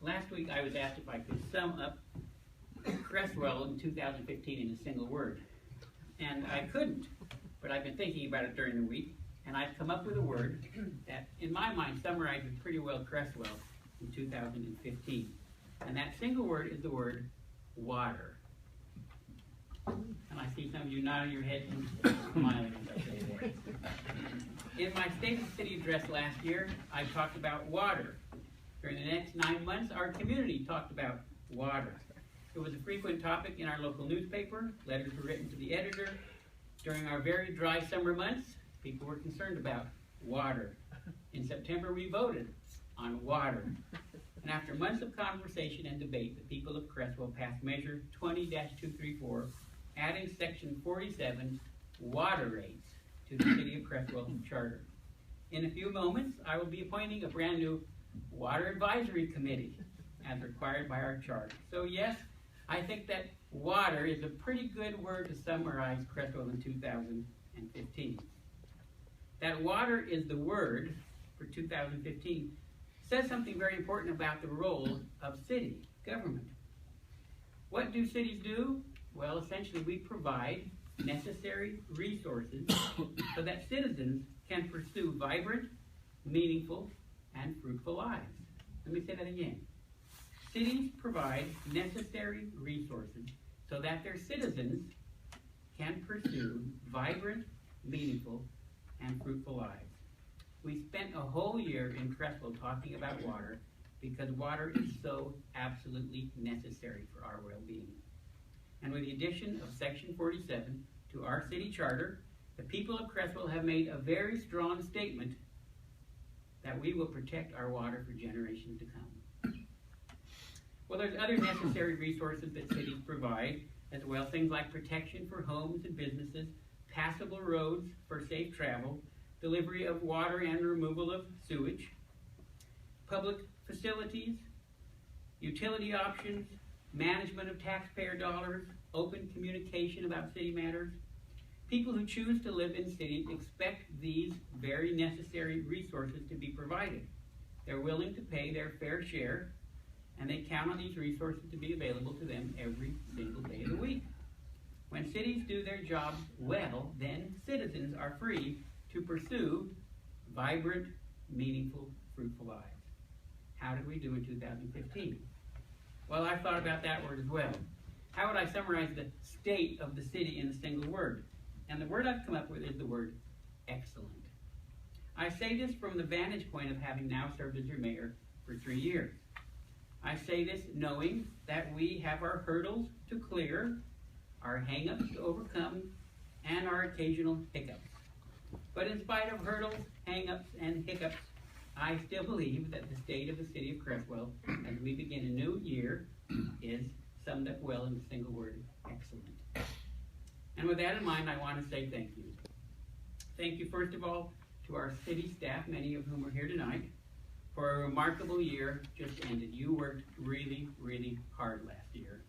Last week I was asked if I could sum up Creswell in 2015 in a single word. And I couldn't, but I've been thinking about it during the week, and I've come up with a word that, in my mind, summarizes pretty well Creswell in 2015. And that single word is the word water. And I see some of you nodding your heads and smiling as I say that. In my State of the City address last year, I talked about water. During the next 9 months, our community talked about water. It was a frequent topic in our local newspaper. Letters were written to the editor. During our very dry summer months, people were concerned about water. In September, we voted on water. And after months of conversation and debate, the people of Creswell passed Measure 20-234, adding Section 47, water rates, to the City of Creswell Charter. In a few moments, I will be appointing a brand new Water Advisory Committee, as required by our charter. So yes, I think that water is a pretty good word to summarize Creswell in 2015. That water is the word for 2015 says something very important about the role of city government. What do cities do? Well, essentially we provide necessary resources so that citizens can pursue vibrant, meaningful, and fruitful lives. Let me say that again. Cities provide necessary resources so that their citizens can pursue vibrant, meaningful, and fruitful lives. We spent a whole year in Creswell talking about water because water is so absolutely necessary for our well-being. And with the addition of Section 47 to our city charter, the people of Creswell have made a very strong statement that we will protect our water for generations to come. Well, there's other necessary resources that cities provide as well, things like protection for homes and businesses, passable roads for safe travel, delivery of water and removal of sewage, public facilities, utility options, management of taxpayer dollars, open communication about city matters. People who choose to live in cities expect these very necessary resources to be provided. They're willing to pay their fair share, and they count on these resources to be available to them every single day of the week. When cities do their jobs well, then citizens are free to pursue vibrant, meaningful, fruitful lives. How did we do in 2015? Well, I've thought about that word as well. How would I summarize the state of the city in a single word? And the word I've come up with is the word excellent. I say this from the vantage point of having now served as your mayor for 3 years. I say this knowing that we have our hurdles to clear, our hang-ups to overcome, and our occasional hiccups. But in spite of hurdles, hang-ups, and hiccups, I still believe that the state of the city of Creswell, as we begin a new year, is summed up well in the single word, excellent. And with that in mind, I want to say thank you. Thank you, first of all, to our city staff, many of whom are here tonight, for a remarkable year just ended. You worked really, really hard last year.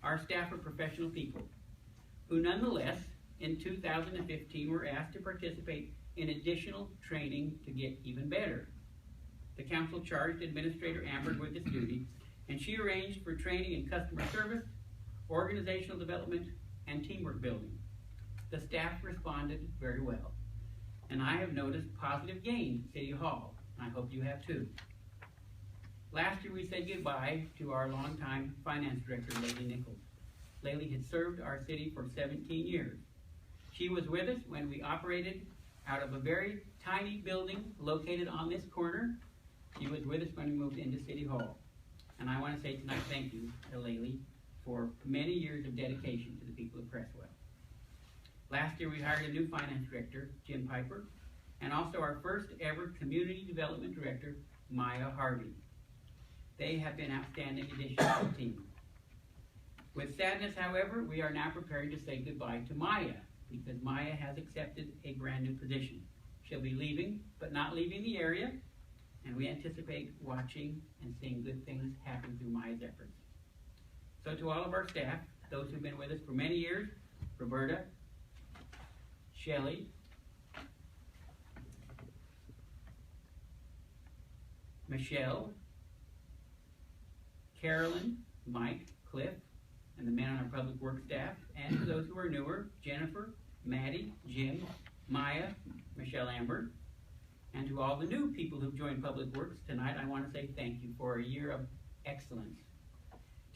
Our staff are professional people who nonetheless, in 2015, were asked to participate in additional training to get even better. The council charged Administrator Amber with this duty, and she arranged for training in customer service, organizational development, and teamwork building. The staff responded very well, and I have noticed positive gains at City Hall. I hope you have too. Last year we said goodbye to our longtime finance director, Laylee Nichols. Laylee had served our city for 17 years. She was with us when we operated out of a very tiny building located on this corner. She was with us when we moved into City Hall. And I want to say tonight thank you to Laylee for many years of dedication to the people of Creswell. Last year we hired a new finance director, Jim Piper, and also our first ever community development director, Maya Harvey. They have been outstanding additions to the team. With sadness, however, we are now preparing to say goodbye to Maya because Maya has accepted a brand new position. She'll be leaving, but not leaving the area, and we anticipate watching and seeing good things happen through Maya's efforts. So to all of our staff, those who've been with us for many years, Roberta, Shelley, Michelle, Carolyn, Mike, Cliff, and the men on our public works staff, and to those who are newer, Jennifer, Maddie, Jim, Maya, Michelle Amber, and to all the new people who've joined Public Works tonight, I want to say thank you for a year of excellence.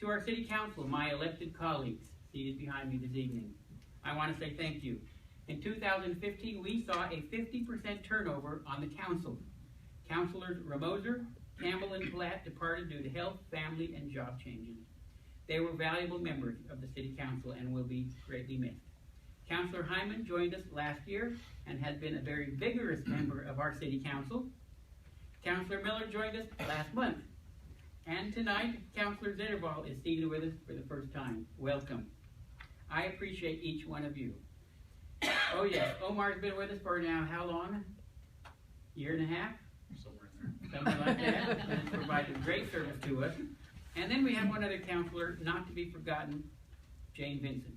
To our City Council, my elected colleagues seated behind me this evening, I want to say thank you. In 2015, we saw a 50% turnover on the council. Councilors Ramoser, Campbell, and Platt departed due to health, family, and job changes. They were valuable members of the City Council and will be greatly missed. Councilor Hyman joined us last year and has been a very vigorous member of our City Council. Councilor Miller joined us last month. And tonight, Councilor Zettervall is seated with us for the first time. Welcome. I appreciate each one of you. Oh yes, Omar's been with us for now how long? Year and a half? Somewhere in there. Something like that. And has provided great service to us. And then we have one other counselor, not to be forgotten, Jane Vincent.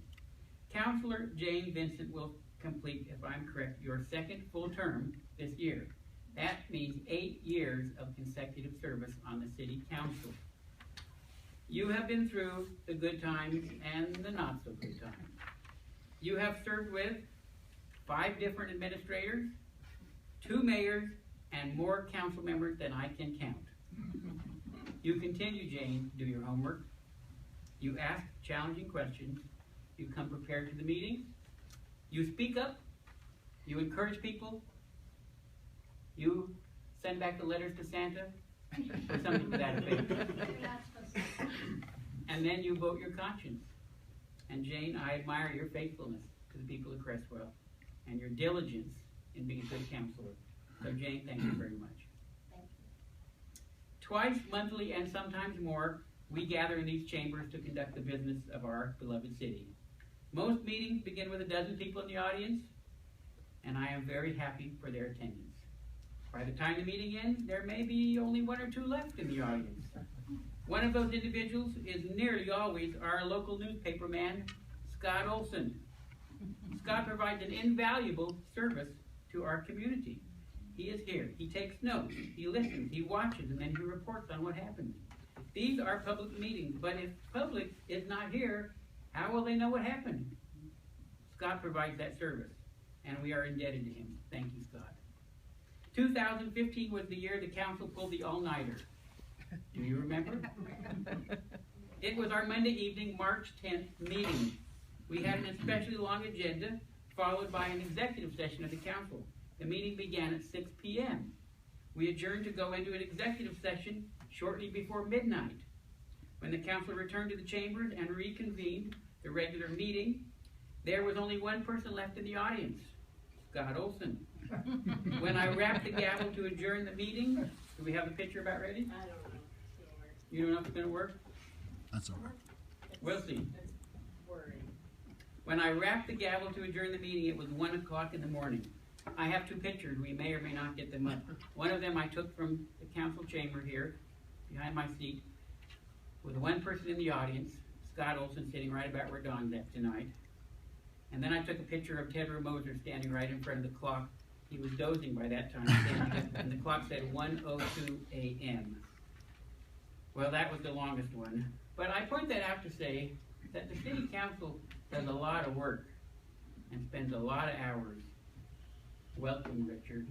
Counselor Jane Vincent will complete, if I'm correct, your second full term this year. That means 8 years of consecutive service on the City Council. You have been through the good times and the not so good times. You have served with 5 different administrators, 2 mayors, and more council members than I can count. You continue, Jane, to do your homework. You ask challenging questions. You come prepared to the meetings. You speak up. You encourage people. You send back the letters to Santa, or something to that effect. And then you vote your conscience. And Jane, I admire your faithfulness to the people of Creswell and your diligence in being a good counselor. So Jane, thank you very much. Thank you. Twice monthly and sometimes more, we gather in these chambers to conduct the business of our beloved city. Most meetings begin with a dozen people in the audience, and I am very happy for their attendance. By the time the meeting ends, there may be only 1 or 2 left in the audience. One of those individuals is nearly always our local newspaper man, Scott Olson. Scott provides an invaluable service to our community. He is here. He takes notes. He listens. He watches, and then he reports on what happens. These are public meetings, but if public is not here, how will they know what happened? Scott provides that service, and we are indebted to him. Thank you, Scott. 2015 was the year the council pulled the all-nighter. Do you remember? It was our Monday evening, March 10th meeting. We had an especially long agenda, followed by an executive session of the council. The meeting began at 6 p.m. We adjourned to go into an executive session shortly before midnight. When the council returned to the chambers and reconvened the regular meeting, there was only one person left in the audience, Scott Olson. When I rapped the gavel to adjourn the meeting, do we have a picture about ready? I don't know if it's gonna work. You don't know if it's going to work? That's all right. We'll see. It's worrying. When I rapped the gavel to adjourn the meeting, it was 1 o'clock in the morning. I have 2 pictures. We may or may not get them up. One of them I took from the council chamber here, behind my seat, with 1 person in the audience, Scott Olson, sitting right about where Don's at tonight. And then I took a picture of Ted Moser standing right in front of the clock. He was dozing by that time, and the clock said 1:02 a.m. Well, that was the longest one. But I point that out to say that the city council does a lot of work and spends a lot of hours. Welcome, Richard.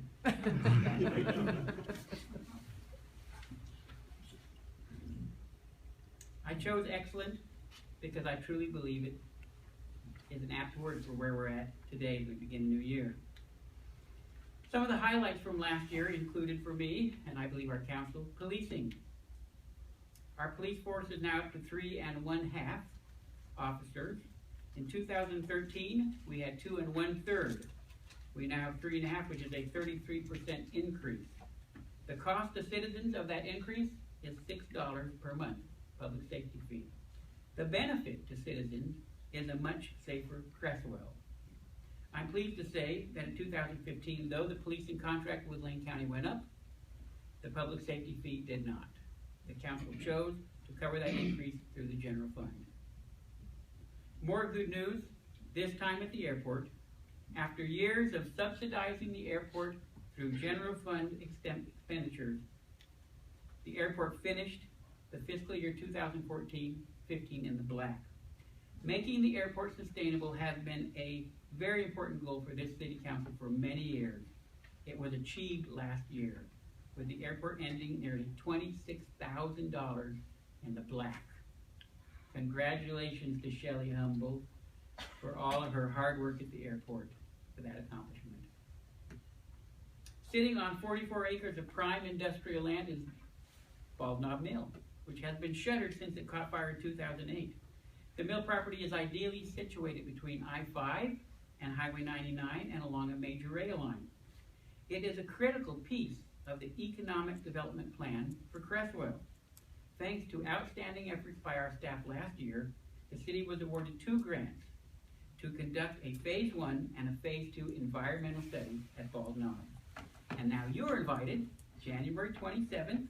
I chose excellent because I truly believe it is an apt word for where we're at today as we begin a new year. Some of the highlights from last year included for me, and I believe our council, policing. Our police force is now up to 3 1/2 officers. In 2013, we had 2 1/3. We now have 3 1/2, which is a 33% increase. The cost to citizens of that increase is $6 per month, public safety fee. The benefit to citizens is a much safer Creswell. I'm pleased to say that in 2015, though the policing contract with Lane County went up, the public safety fee did not. The council chose to cover that increase through the general fund. More good news, this time at the airport. After years of subsidizing the airport through general fund expenditures, the airport finished the fiscal year 2014-15 in the black. Making the airport sustainable has been a very important goal for this city council for many years. It was achieved last year, with the airport ending nearly $26,000 in the black. Congratulations to Shelley Humble for all of her hard work at the airport for that accomplishment. Sitting on 44 acres of prime industrial land is Bald Knob Mill, which has been shuttered since it caught fire in 2008. The mill property is ideally situated between I-5 and Highway 99 and along a major rail line. It is a critical piece of the economic development plan for Creswell. Thanks to outstanding efforts by our staff last year, the city was awarded 2 grants to conduct a Phase 1 and a Phase 2 environmental study at Bald Knob. And now you're invited, January 27th,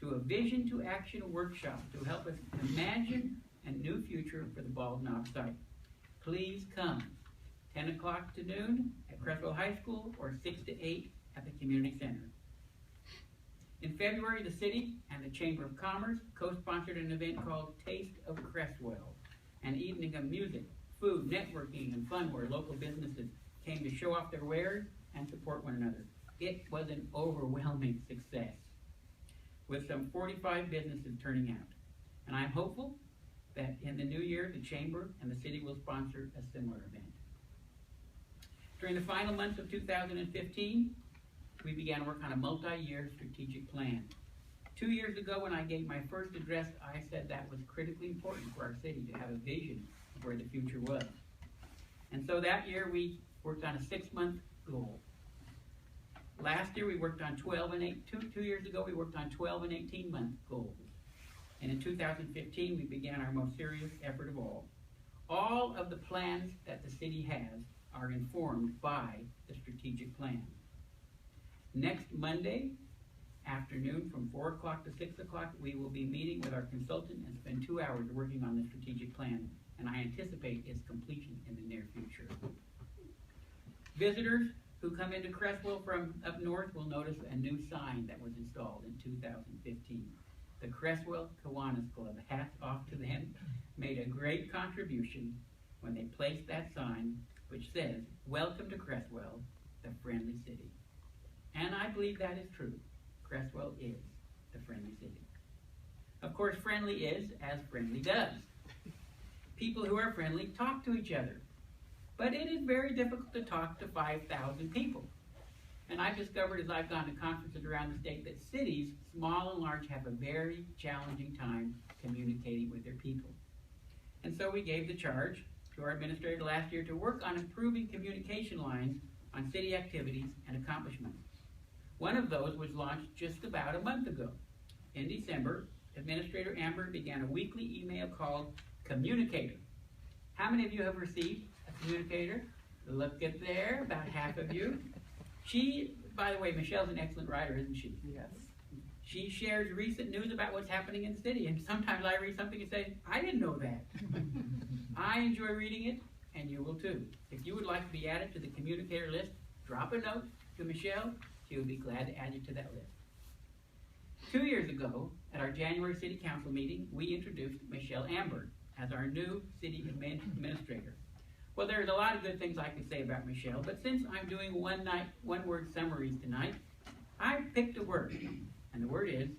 to a Vision to Action workshop to help us imagine a new future for the Bald Knob site. Please come, 10 o'clock to noon at Creswell High School or 6 to 8 at the Community Center. In February, the city and the Chamber of Commerce co-sponsored an event called Taste of Creswell, an evening of music, food, networking, and fun where local businesses came to show off their wares and support one another. It was an overwhelming success, with some 45 businesses turning out. And I'm hopeful that in the new year, the Chamber and the city will sponsor a similar event. During the final months of 2015, we began work on a multi-year strategic plan. 2 years ago, when I gave my first address, I said that was critically important for our city to have a vision of where the future was. And so that year, we worked on a 6-month goal. Last year, we worked on 12 and 8. Two years ago, we worked on 12 and 18-month goals. And in 2015, we began our most serious effort of all. All of the plans that the city has are informed by the strategic plan. Next Monday afternoon from 4 o'clock to 6 o'clock, we will be meeting with our consultant and spend 2 hours working on the strategic plan, and I anticipate its completion in the near future. Visitors who come into Creswell from up north will notice a new sign that was installed in 2015. The Creswell Kiwanis Club, hats off to them, made a great contribution when they placed that sign which says, "Welcome to Creswell, the friendly city." And I believe that is true. Creswell is the friendly city. Of course, friendly is as friendly does. People who are friendly talk to each other. But it is very difficult to talk to 5,000 people. And I've discovered as I've gone to conferences around the state that cities, small and large, have a very challenging time communicating with their people. And so we gave the charge to our administrator last year to work on improving communication lines on city activities and accomplishments. One of those was launched just about a month ago. In December, Administrator Amber began a weekly email called Communicator. How many of you have received a communicator? Look at there, about half of you. She, by the way, Michelle's an excellent writer, isn't she? Yes. She shares recent news about what's happening in the city, and sometimes I read something and say, I didn't know that. I enjoy reading it, and you will too. If you would like to be added to the communicator list, drop a note to Michelle. She will be glad to add you to that list. 2 years ago, at our January City Council meeting, we introduced Michelle Amber as our new city administrator. Well, there's a lot of good things I could say about Michelle, but since I'm doing one-word summaries tonight, I picked a word, and the word is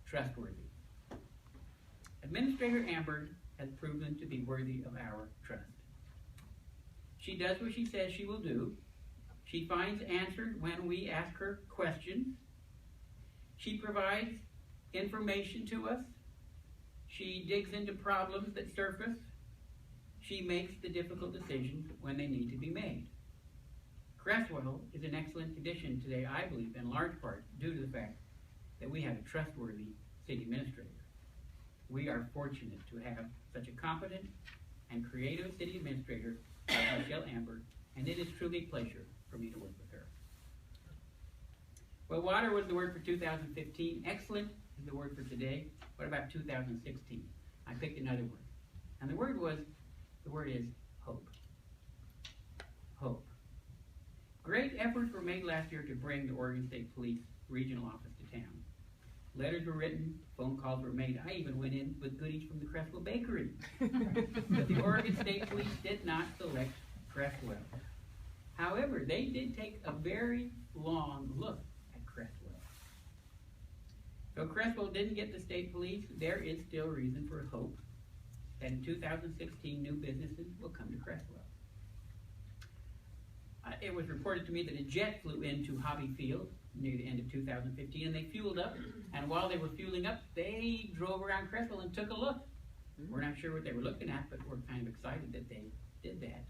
trustworthy. Administrator Amber has proven to be worthy of our trust. She does what she says she will do. She finds answers when we ask her questions. She provides information to us. She digs into problems that surface. She makes the difficult decisions when they need to be made. Creswell is an excellent addition today, I believe, in large part due to the fact that we have a trustworthy city administrator. We are fortunate to have such a competent and creative city administrator like Michelle Amber, and it is truly a pleasure for me to work with her. Well, water was the word for 2015. Excellent is the word for today. What about 2016? I picked another word. And the word is hope. Hope. Great efforts were made last year to bring the Oregon State Police regional office to town. Letters were written, phone calls were made. I even went in with goodies from the Creswell Bakery. But the Oregon State Police did not select Creswell. However, they did take a very long look at Creswell. Though Creswell didn't get the state police, there is still reason for hope that in 2016 new businesses will come to Creswell. It was reported to me that a jet flew into Hobby Field near the end of 2015, and they fueled up, and while they were fueling up, they drove around Creswell and took a look. We're not sure what they were looking at, but we're kind of excited that they did that.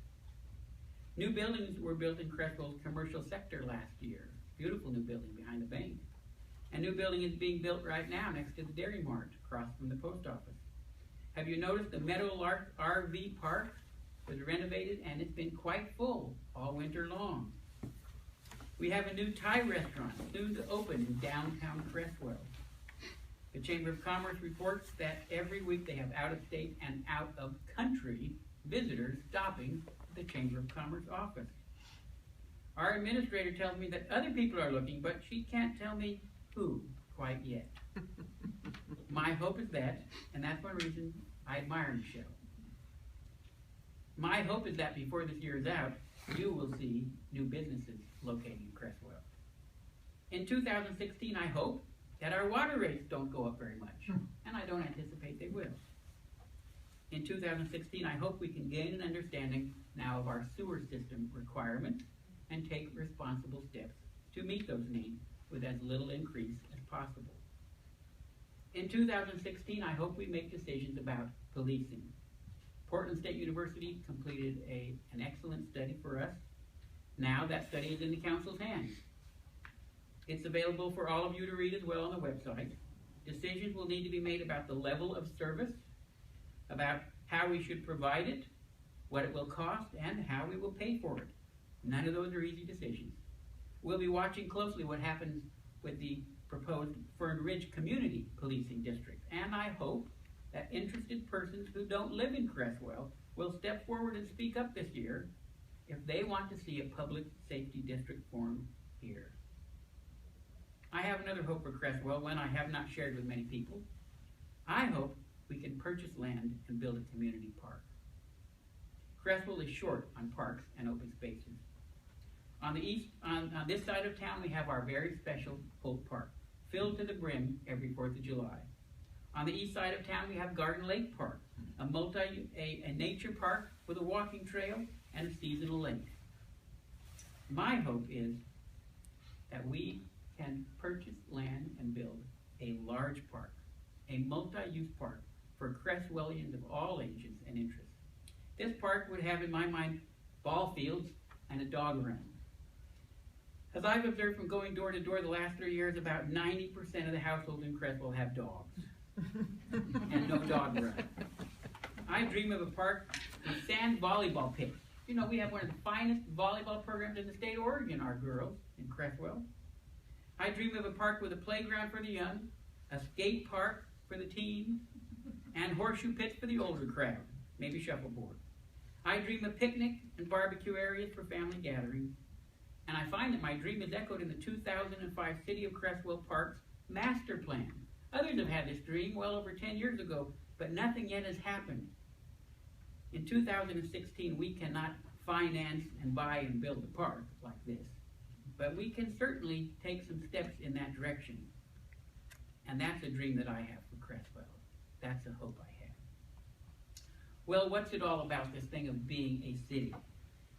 New buildings were built in Creswell's commercial sector last year. Beautiful new building behind the bank. A new building is being built right now next to the Dairy Mart, across from the post office. Have you noticed the Meadowlark RV Park was renovated, and it's been quite full all winter long. We have a new Thai restaurant soon to open in downtown Creswell. The Chamber of Commerce reports that every week they have out-of-state and out-of-country visitors stopping the Chamber of Commerce office. Our administrator tells me that other people are looking, but she can't tell me who quite yet. My hope is that, and that's one reason I admire Michelle. My hope is that before this year is out, you will see new businesses located in Creswell. In 2016, I hope that our water rates don't go up very much, and I don't anticipate they will. In 2016, I hope we can gain an understanding now of our sewer system requirements and take responsible steps to meet those needs with as little increase as possible. In 2016, I hope we make decisions about policing. Portland State University completed an excellent study for us. Now that study is in the council's hands. It's available for all of you to read as well on the website. Decisions will need to be made about the level of service, about how we should provide it, what it will cost, and how we will pay for it. None of those are easy decisions. We'll be watching closely what happens with the proposed Fern Ridge Community Policing District, and I hope that interested persons who don't live in Creswell will step forward and speak up this year if they want to see a public safety district formed here. I have another hope for Creswell, one I have not shared with many people. I hope we can purchase land and build a community park. Creswell is short on parks and open spaces. On this side of town, we have our very special Polk Park, filled to the brim every 4th of July. On the east side of town, we have Garden Lake Park, a nature park with a walking trail and a seasonal lake. My hope is that we can purchase land and build a large park, a multi-use park for Creswellians of all ages and interests. This park would have, in my mind, ball fields and a dog run. As I've observed from going door to door the last 3 years, about 90% of the households in Creswell have dogs. And no dog run. I dream of a park with sand volleyball pits. You know, we have one of the finest volleyball programs in the state of Oregon, our girls, in Creswell. I dream of a park with a playground for the young, a skate park for the teens, and horseshoe pits for the older crowd, maybe shuffleboard. I dream of picnic and barbecue areas for family gatherings, and I find that my dream is echoed in the 2005 City of Creswell Parks Master Plan. Others have had this dream well over 10 years ago, but nothing yet has happened. In 2016, we cannot finance and buy and build a park like this, but we can certainly take some steps in that direction. And that's a dream that I have for Creswell. That's a hope I have. Well, what's it all about, this thing of being a city?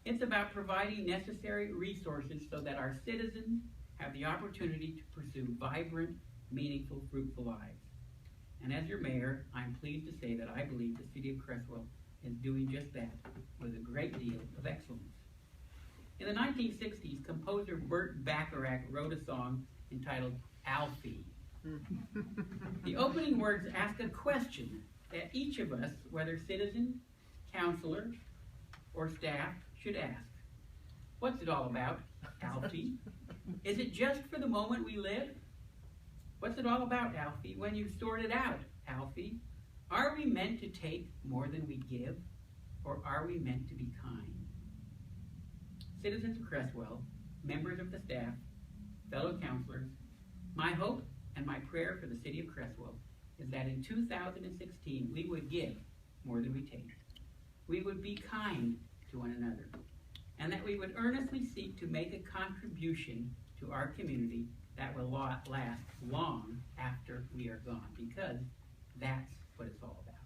It's about providing necessary resources so that our citizens have the opportunity to pursue vibrant, meaningful, fruitful lives. And as your mayor, I'm pleased to say that I believe the city of Creswell is doing just that with a great deal of excellence. In the 1960s, composer Burt Bacharach wrote a song entitled Alfie. The opening words ask a question that each of us, whether citizen, counselor, or staff, should ask. What's it all about, Alfie? Is it just for the moment we live? What's it all about, Alfie, when you've sorted out, Alfie? Are we meant to take more than we give, or are we meant to be kind? Citizens of Creswell, members of the staff, fellow counselors, my hope And my prayer for the city of Creswell is that in 2016 we would give more than we take. We would be kind to one another. And that we would earnestly seek to make a contribution to our community that will last long after we are gone, because that's what it's all about.